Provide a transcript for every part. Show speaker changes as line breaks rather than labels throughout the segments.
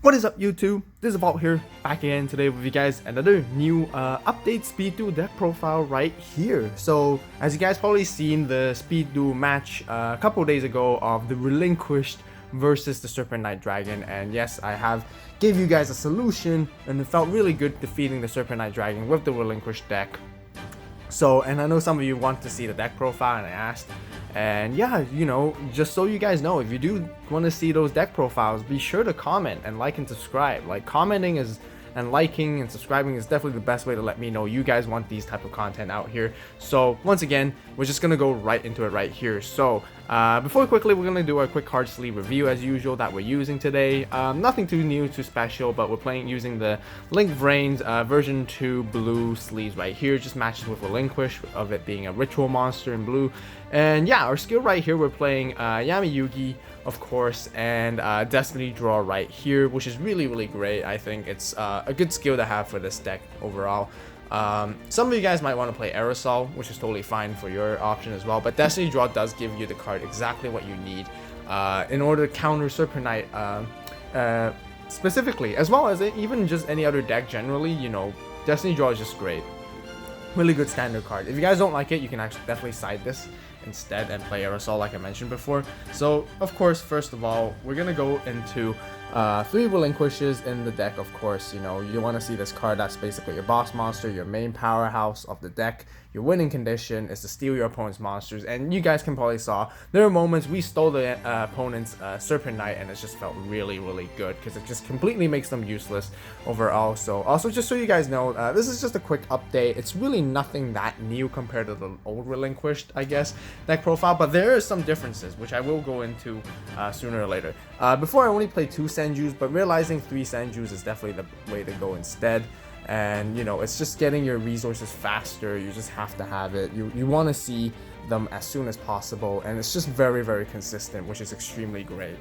What is up, YouTube? This is AVAULT here, back again today with you guys. Another new update Speed Duel deck profile right here. So, as you guys probably seen the Speed Duel match a couple days ago of the Relinquished versus the Serpent Knight Dragon, and yes, I have gave you guys a solution, and it felt really good defeating the Serpent Knight Dragon with the Relinquished deck. So, and I know some of you want to see the deck profile, and I asked. And yeah, you know, just so you guys know, if you do want to see those deck profiles, be sure to comment and like and subscribe. Like, commenting is and liking and subscribing is definitely the best way to let me know you guys want these type of content out here. So once again, we're just gonna go right into it right here. So before quickly, we're gonna do a quick card sleeve review as usual that we're using today. Nothing too new, too special, but we're using the Link Vrain's version 2 blue sleeves right here. Just matches with Relinquished, of it being a ritual monster in blue. And yeah, our skill right here, we're playing Yami Yugi, of course, and Destiny Draw right here, which is really great. I think it's a good skill to have for this deck overall. Some of you guys might want to play Aerosol, which is totally fine for your option as well, but Destiny Draw does give you the card exactly what you need in order to counter Serpent Knight specifically, as well as even just any other deck generally. You know, Destiny Draw is just great. Really good standard card. If you guys don't like it, you can actually definitely side this instead and play Aerosol like I mentioned before. So of course, first of all, we're gonna go into 3 Relinquishes in the deck. Of course, you know, you want to see this card. That's basically your boss monster, your main powerhouse of the deck. Your winning condition is to steal your opponent's monsters, and you guys can probably saw there are moments we stole the opponent's Serpent Knight, and it just felt really good because it just completely makes them useless overall. So also, just so you guys know, this is just a quick update. It's really nothing that new compared to the old Relinquished, I guess, deck profile, but there are some differences which I will go into sooner or later. Before, I only played 2 Senjus, but realizing 3 Senjus is definitely the way to go instead. And you know, it's just getting your resources faster. You just have to have it. You want to see them as soon as possible, and it's just very consistent, which is extremely great.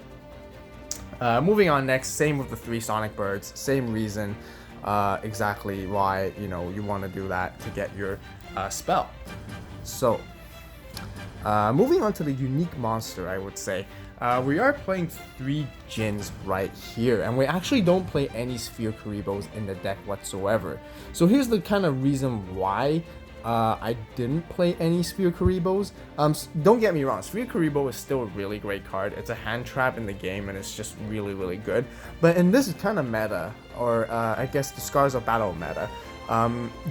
Moving on next, same with the 3 Sonic Birds, same reason exactly why, you know, you want to do that to get your spell. So moving on to the unique monster, I would say. We are playing 3 Djinns right here, and we actually don't play any Sphere Karibos in the deck whatsoever. So here's the kind of reason why I didn't play any Sphere Karibos. Don't get me wrong, Sphere Karibo is still a really great card. It's a hand trap in the game, and it's just really good. But in this kind of meta, or I guess the Scars of Battle meta,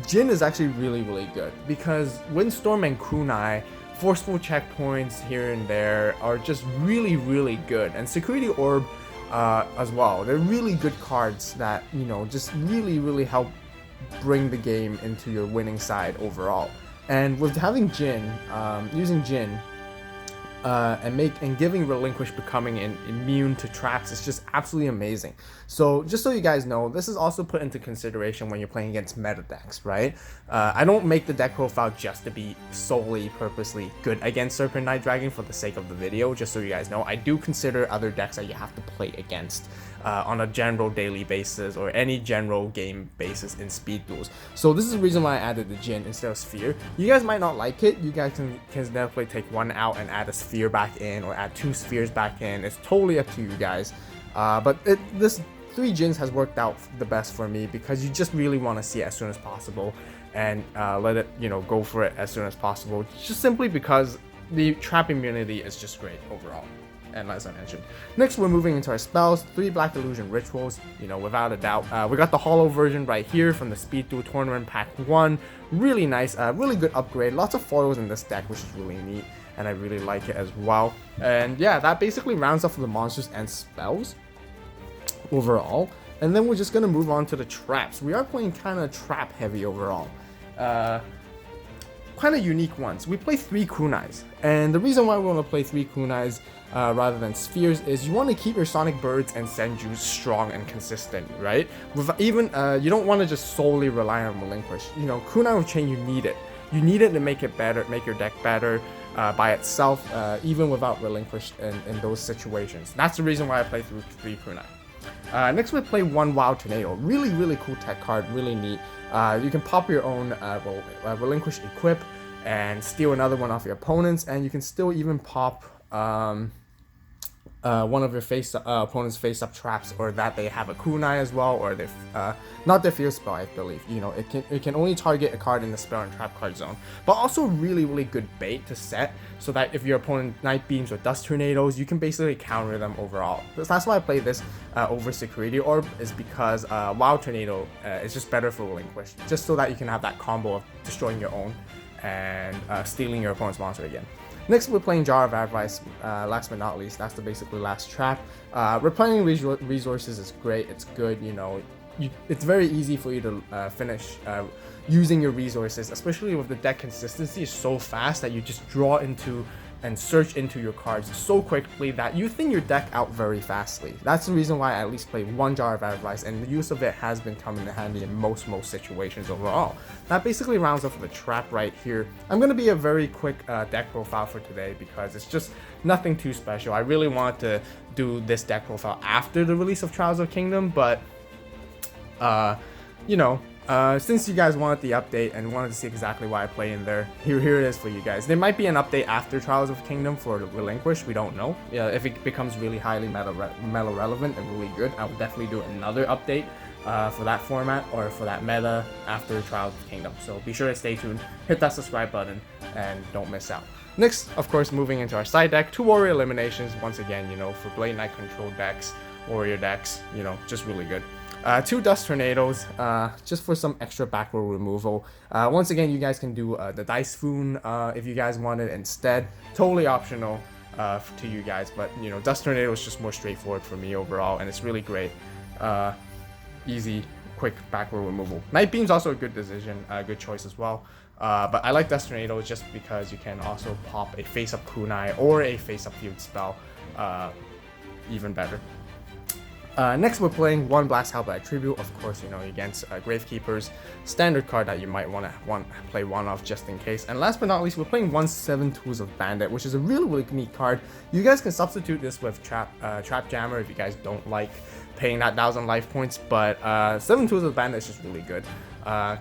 Djinn is actually really good, because Windstorm and Kunai, forceful checkpoints here and there, are just really good, and Security Orb as well. They're really good cards that, you know, just really help bring the game into your winning side overall. And with having Djinn, using Djinn and giving Relinquish becoming immune to traps is just absolutely amazing. So just so you guys know, this is also put into consideration when you're playing against meta decks, right? I don't make the deck profile just to be solely purposely good against Serpent Knight Dragon for the sake of the video. Just so you guys know, I do consider other decks that you have to play against on a general daily basis or any general game basis in speed duels. So this is the reason why I added the Djinn instead of Sphere. You guys might not like it. You guys can definitely take one out and add a Sphere back in, or add 2 Spheres back in. It's totally up to you guys. But this 3 Djinns has worked out the best for me, because you just really want to see it as soon as possible and let it, you know, go for it as soon as possible, just simply because the trap immunity is just great overall. And as I mentioned, next we're moving into our spells. 3 Black Illusion Rituals, you know, without a doubt. We got the holo version right here from the Speed Duel Tournament Pack 1. Really nice, really good upgrade. Lots of foils in this deck, which is really neat, and I really like it as well. And yeah, that basically rounds off the monsters and spells overall. And then we're just gonna move on to the traps. We are playing kind of trap heavy overall. Kind of unique ones. We play 3 Kunais, and the reason why we want to play 3 Kunais rather than Spheres is you want to keep your Sonic Birds and Senjus strong and consistent, right? Even you don't want to just solely rely on Relinquish. You know, Kunai with Chain, you need it. You need it to make it better, make your deck better by itself, even without Relinquish in those situations. That's the reason why I play 3 Kunai. Next we play 1 Wild Tornado. Really cool tech card, really neat. You can pop your own Relinquish Equip and steal another one off your opponents, and you can still even pop one of your opponent's face-up traps, or that they have a kunai as well, or they not their fear spell, I believe. You know, it can only target a card in the spell and trap card zone, but also really good bait to set, so that if your opponent Night Beams or Dust Tornadoes, you can basically counter them overall. That's why I play this over Security Orb, is because Wild Tornado is just better for Relinquished, just so that you can have that combo of destroying your own and stealing your opponent's monster again. Next, we're playing Jar of Avarice. Last but not least, that's the basically last trap. Replenishing resources is great. It's good. You know, it's very easy for you to finish using your resources, especially with the deck consistency is so fast that you just draw into and search into your cards so quickly that you thin your deck out very fastly. That's the reason why I at least play one Jar of Avarice, and the use of it has been coming in handy in most situations overall. That basically rounds off the trap right here. I'm going to be a very quick deck profile for today, because it's just nothing too special. I really want to do this deck profile after the release of Trials of Kingdom, but you know, since you guys wanted the update and wanted to see exactly why I play in there, here it is for you guys. There might be an update after Trials of Kingdom for Relinquished, we don't know. Yeah, if it becomes really highly meta relevant and really good, I will definitely do another update for that format or for that meta after Trials of Kingdom. So be sure to stay tuned, hit that subscribe button, and don't miss out. Next, of course, moving into our side deck, 2 Warrior Eliminations, once again, you know, for Blade Knight control decks, Warrior decks, you know, just really good. 2 Dust Tornadoes, just for some extra back row removal. Once again, you guys can do the Dice Foon if you guys want it instead. Totally optional to you guys, but you know, Dust Tornado is just more straightforward for me overall, and it's really great. Easy, quick back row removal. Night Beam's also a good decision, good choice as well. But I like Dust Tornado just because you can also pop a face-up kunai or a face-up field spell, even better. Next, we're playing 1 Blast Hellblade Tribute, of course, you know, against Gravekeepers, standard card that you might want to play one of just in case. And last but not least, we're playing 1 7 Tools of Bandit, which is a really neat card. You guys can substitute this with Trap Jammer if you guys don't like paying that 1,000 life points, but 7 Tools of Bandit is just really good.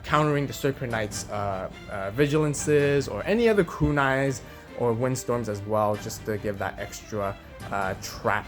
Countering the Circuit Knight's Vigilances or any other kunais or Windstorms as well, just to give that extra trap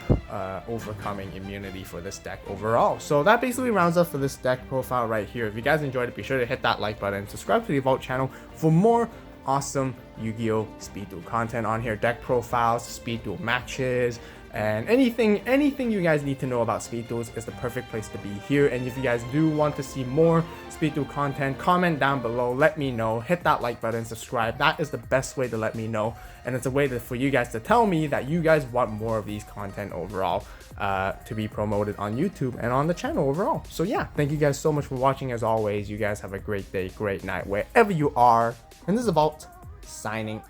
overcoming immunity for this deck overall. So that basically rounds up for this deck profile right here. If you guys enjoyed it, be sure to hit that like button, subscribe to the AVAULT channel for more awesome Yu-Gi-Oh Speed Duel content on here, deck profiles, Speed Duel matches, and anything you guys need to know about Speed Duels is the perfect place to be here. And if you guys do want to see more Speed Duel content, comment down below, let me know, hit that like button, subscribe. That is the best way to let me know, and it's a way for you guys to tell me that you guys want more of these content overall to be promoted on YouTube and on the channel overall. So yeah, thank you guys so much for watching. As always, you guys have a great day, great night, wherever you are. And this is AVAULT signing